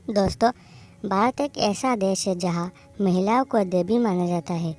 दोस्तों, भारत एक ऐसा देश है जहाँ महिलाओं को देवी माना जाता है।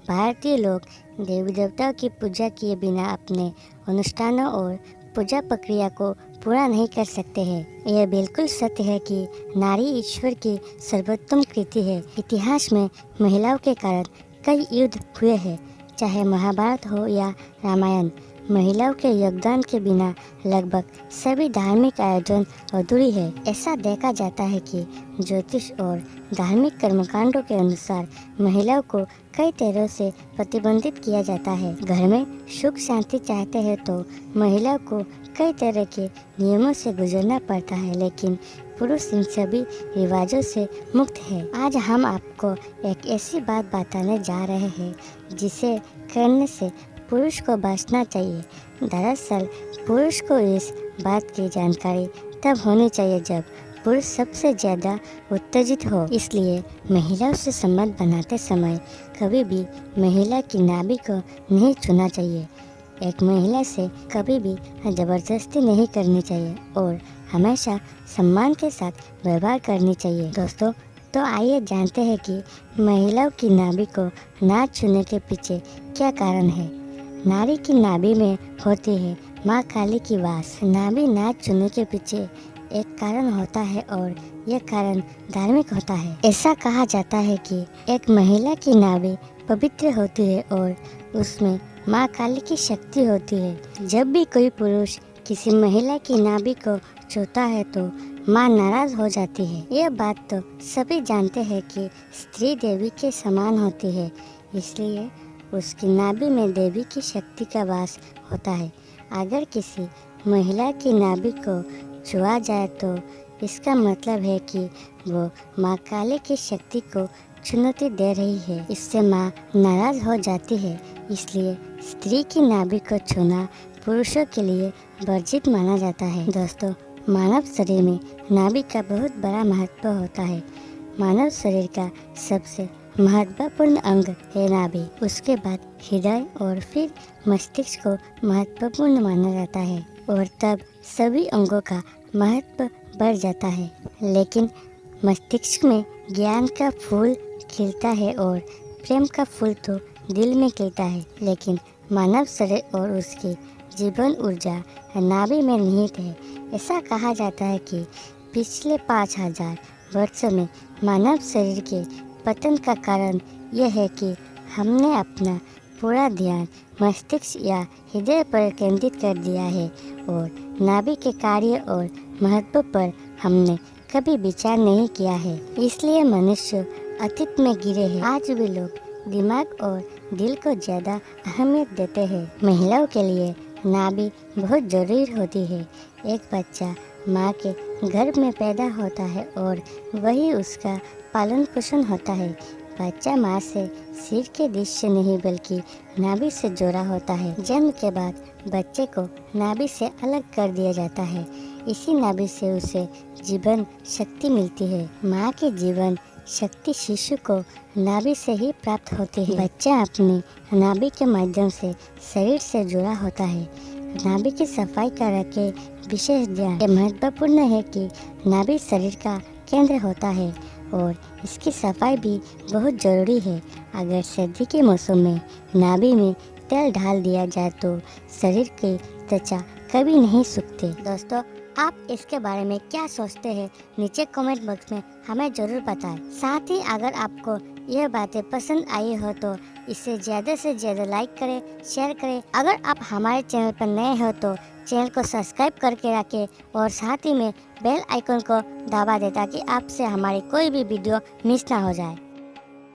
भारतीय लोग देवी देवताओं की पूजा किए बिना अपने अनुष्ठानों और पूजा प्रक्रिया को पूरा नहीं कर सकते हैं। यह बिल्कुल सत्य है कि नारी ईश्वर की सर्वोत्तम कृति है। इतिहास में महिलाओं के कारण कई युद्ध हुए हैं, चाहे महाभारत हो या रामायण। महिलाओं के योगदान के बिना लगभग सभी धार्मिक आयोजन अधूरी है। ऐसा देखा जाता है कि ज्योतिष और धार्मिक कर्मकांडों के अनुसार महिलाओं को कई तरह से प्रतिबंधित किया जाता है। घर में सुख शांति चाहते हैं तो महिलाओं को कई तरह के नियमों से गुजरना पड़ता है, लेकिन पुरुष इन सभी रिवाजों से मुक्त है। आज हम आपको एक ऐसी बात बताने जा रहे हैं जिसे करने से पुरुष को बचना चाहिए। दरअसल पुरुष को इस बात की जानकारी तब होनी चाहिए जब पुरुष सबसे ज़्यादा उत्तेजित हो। इसलिए महिलाओं से संबंध बनाते समय कभी भी महिला की नाभि को नहीं छूना चाहिए। एक महिला से कभी भी जबरदस्ती नहीं करनी चाहिए और हमेशा सम्मान के साथ व्यवहार करनी चाहिए। दोस्तों, तो आइए जानते हैं कि महिलाओं की नाभि को ना छूने के पीछे क्या कारण है। नारी की नाभि में होती है माँ काली की वास। नाभि ना छूने के पीछे एक कारण होता है और यह कारण धार्मिक होता है। ऐसा कहा जाता है कि एक महिला की नाभि पवित्र होती है और उसमें माँ काली की शक्ति होती है। जब भी कोई पुरुष किसी महिला की नाभि को छूता है तो माँ नाराज हो जाती है। यह बात तो सभी जानते हैं कि स्त्री देवी के समान होती है, इसलिए उसकी नाभि में देवी की शक्ति का वास होता है। अगर किसी महिला की नाभि को छुआ जाए तो इसका मतलब है कि वो माँ काली की शक्ति को चुनौती दे रही है। इससे माँ नाराज हो जाती है। इसलिए स्त्री की नाभि को छूना पुरुषों के लिए वर्जित माना जाता है। दोस्तों, मानव शरीर में नाभि का बहुत बड़ा महत्व होता है। मानव शरीर का सबसे महत्वपूर्ण अंग है नाभि। उसके बाद हृदय और फिर मस्तिष्क को महत्वपूर्ण माना जाता है और तब सभी अंगों का महत्व बढ़ जाता है। लेकिन मस्तिष्क में ज्ञान का फूल खिलता है और प्रेम का फूल तो दिल में खिलता है, लेकिन मानव शरीर और उसकी जीवन ऊर्जा नाभि में निहित है। ऐसा कहा जाता है कि पिछले 5000 वर्षों में मानव शरीर के पतन का कारण यह है कि हमने अपना पूरा ध्यान मस्तिष्क या हृदय पर केंद्रित कर दिया है और नाभि के कार्य और महत्व पर हमने कभी विचार नहीं किया है। इसलिए मनुष्य अतीत में गिरे हैं। आज भी लोग दिमाग और दिल को ज़्यादा अहमियत देते हैं। महिलाओं के लिए नाभि बहुत जरूरी होती है। एक बच्चा माँ के गर्भ में पैदा होता है और वही उसका पालन पोषण होता है। बच्चा माँ से सिर के दृश्य नहीं बल्कि नाभि से जोड़ा होता है। जन्म के बाद बच्चे को नाभि से अलग कर दिया जाता है। इसी नाभि से उसे जीवन शक्ति मिलती है। माँ की जीवन शक्ति शिशु को नाभि से ही प्राप्त होती है। बच्चा अपनी नाभि के माध्यम से शरीर से जुड़ा होता है। नाभि की सफाई का रखे विशेष ध्यान। यह महत्वपूर्ण है कि नाभि शरीर का केंद्र होता है और इसकी सफाई भी बहुत ज़रूरी है। अगर सर्दी के मौसम में नाभि में तेल डाल दिया जाए तो शरीर की त्वचा कभी नहीं सूखती। दोस्तों, आप इसके बारे में क्या सोचते हैं नीचे कमेंट बॉक्स में हमें ज़रूर बताएं। साथ ही अगर आपको यह बातें पसंद आई हो तो इसे ज़्यादा से ज़्यादा लाइक करें, शेयर करें। अगर आप हमारे चैनल पर नए हो तो चैनल को सब्सक्राइब करके रखें और साथ ही में बेल आइकन को दबा दें ताकि आपसे हमारी कोई भी वीडियो मिस ना हो जाए।